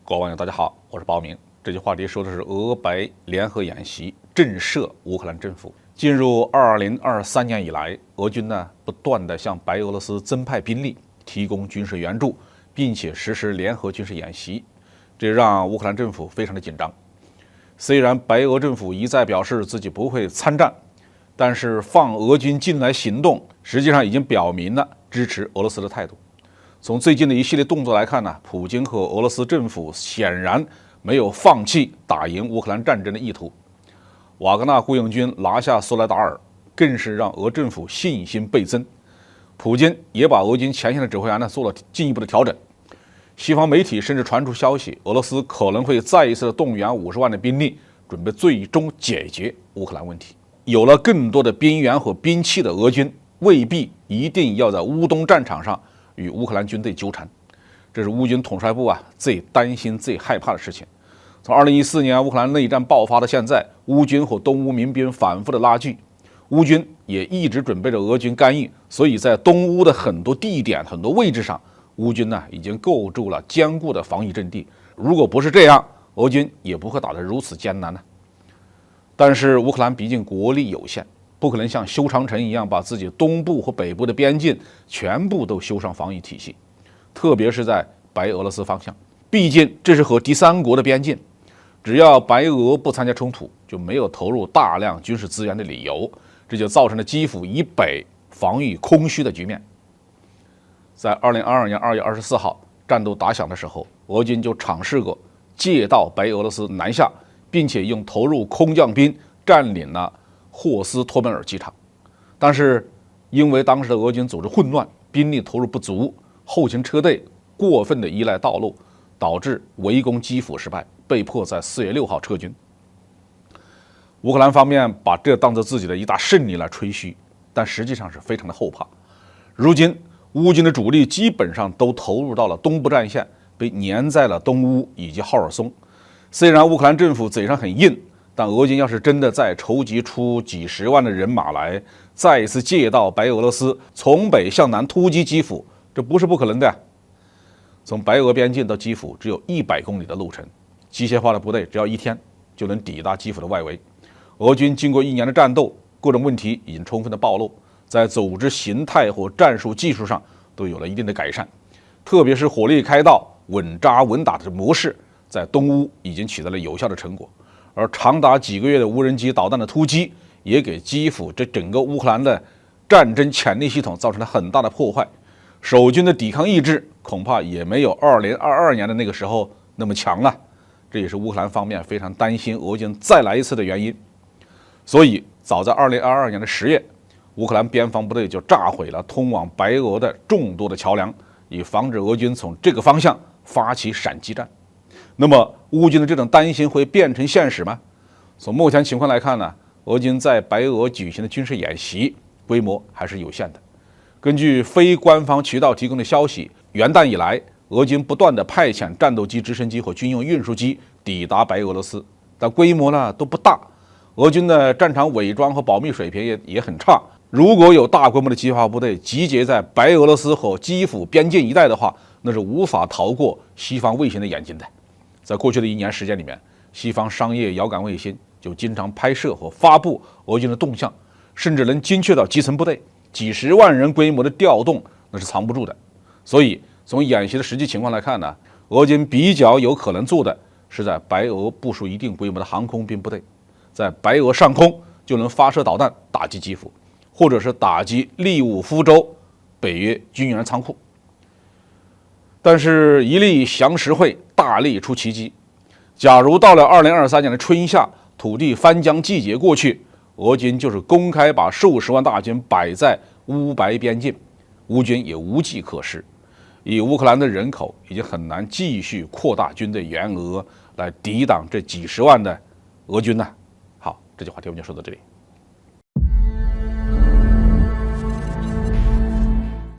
各位网友，大家好，我是包明。这期话题说的是俄白联合演习震慑乌克兰政府。进入2023年以来，俄军不断地向白俄罗斯增派兵力，提供军事援助，并且实施联合军事演习，这让乌克兰政府非常的紧张。虽然白俄政府一再表示自己不会参战，但是放俄军进来行动，实际上已经表明了支持俄罗斯的态度。从最近的一系列动作来看普京和俄罗斯政府显然没有放弃打赢乌克兰战争的意图。瓦格纳雇佣军拿下苏莱达尔，更是让俄政府信心倍增。普京也把俄军前线的指挥员做了进一步的调整。西方媒体甚至传出消息，俄罗斯可能会再一次动员50万的兵力，准备最终解决乌克兰问题。有了更多的兵源和兵器的俄军，未必一定要在乌东战场上与乌克兰军队纠缠，这是乌军统帅部最担心、最害怕的事情。从2014年乌克兰内战爆发到现在，乌军和东乌民兵反复的拉锯，乌军也一直准备着俄军干预，所以在东乌的很多地点、很多位置上，乌军已经构筑了坚固的防御阵地。如果不是这样，俄军也不会打得如此艰难。但是乌克兰毕竟国力有限，不可能像修长城一样把自己东部和北部的边境全部都修上防御体系，特别是在白俄罗斯方向，毕竟这是和第三国的边境，只要白俄不参加冲突，就没有投入大量军事资源的理由，这就造成了基辅以北防御空虚的局面。在2022年2月24号战斗打响的时候，俄军就尝试过借道白俄罗斯南下，并且用投入空降兵占领了霍斯托梅尔机场，但是因为当时的俄军组织混乱，兵力投入不足，后勤车队过分的依赖道路，导致围攻基辅失败，被迫在4月6号撤军。乌克兰方面把这当作自己的一大胜利来吹嘘，但实际上是非常的后怕。如今乌军的主力基本上都投入到了东部战线，被粘在了东乌以及浩尔松。虽然乌克兰政府嘴上很硬，但俄军要是真的再筹集出几十万的人马来，再一次借道白俄罗斯从北向南突击基辅，这不是不可能的。从白俄边境到基辅只有100公里的路程，机械化的部队只要1天就能抵达基辅的外围。俄军经过1年的战斗，各种问题已经充分的暴露，在组织形态和战术技术上都有了一定的改善，特别是火力开道、稳扎稳打的模式，在东乌已经取得了有效的成果。而长达几个月的无人机导弹的突击，也给基辅这整个乌克兰的战争潜力系统造成了很大的破坏。守军的抵抗意志恐怕也没有2022年的那个时候那么强了，这也是乌克兰方面非常担心俄军再来一次的原因。所以早在2022年的10月，乌克兰边防部队就炸毁了通往白俄的众多的桥梁，以防止俄军从这个方向发起闪击战。那么乌军的这种担心会变成现实吗？从目前情况来看俄军在白俄举行的军事演习规模还是有限的。根据非官方渠道提供的消息，元旦以来，俄军不断的派遣战斗机、直升机和军用运输机抵达白俄罗斯，但规模都不大。俄军的战场伪装和保密水平也很差。如果有大规模的机械化部队集结在白俄罗斯和基辅边境一带的话，那是无法逃过西方卫星的眼睛的。在过去的1年时间里面，西方商业遥感卫星就经常拍摄和发布俄军的动向，甚至能精确到基层部队，几十万人规模的调动那是藏不住的。所以从演习的实际情况来看俄军比较有可能做的是在白俄部署一定规模的航空兵部队，在白俄上空就能发射导弹打击基辅，或者是打击利沃夫州北约军援仓库。但是一力降十会，大力出奇迹。假如到了2023年的春夏，土地翻江季节过去，俄军就是公开把数十万大军摆在乌白边境，乌军也无计可施。以乌克兰的人口，已经很难继续扩大军队援俄来抵挡这几十万的俄军好，这句话题我们就说到这里。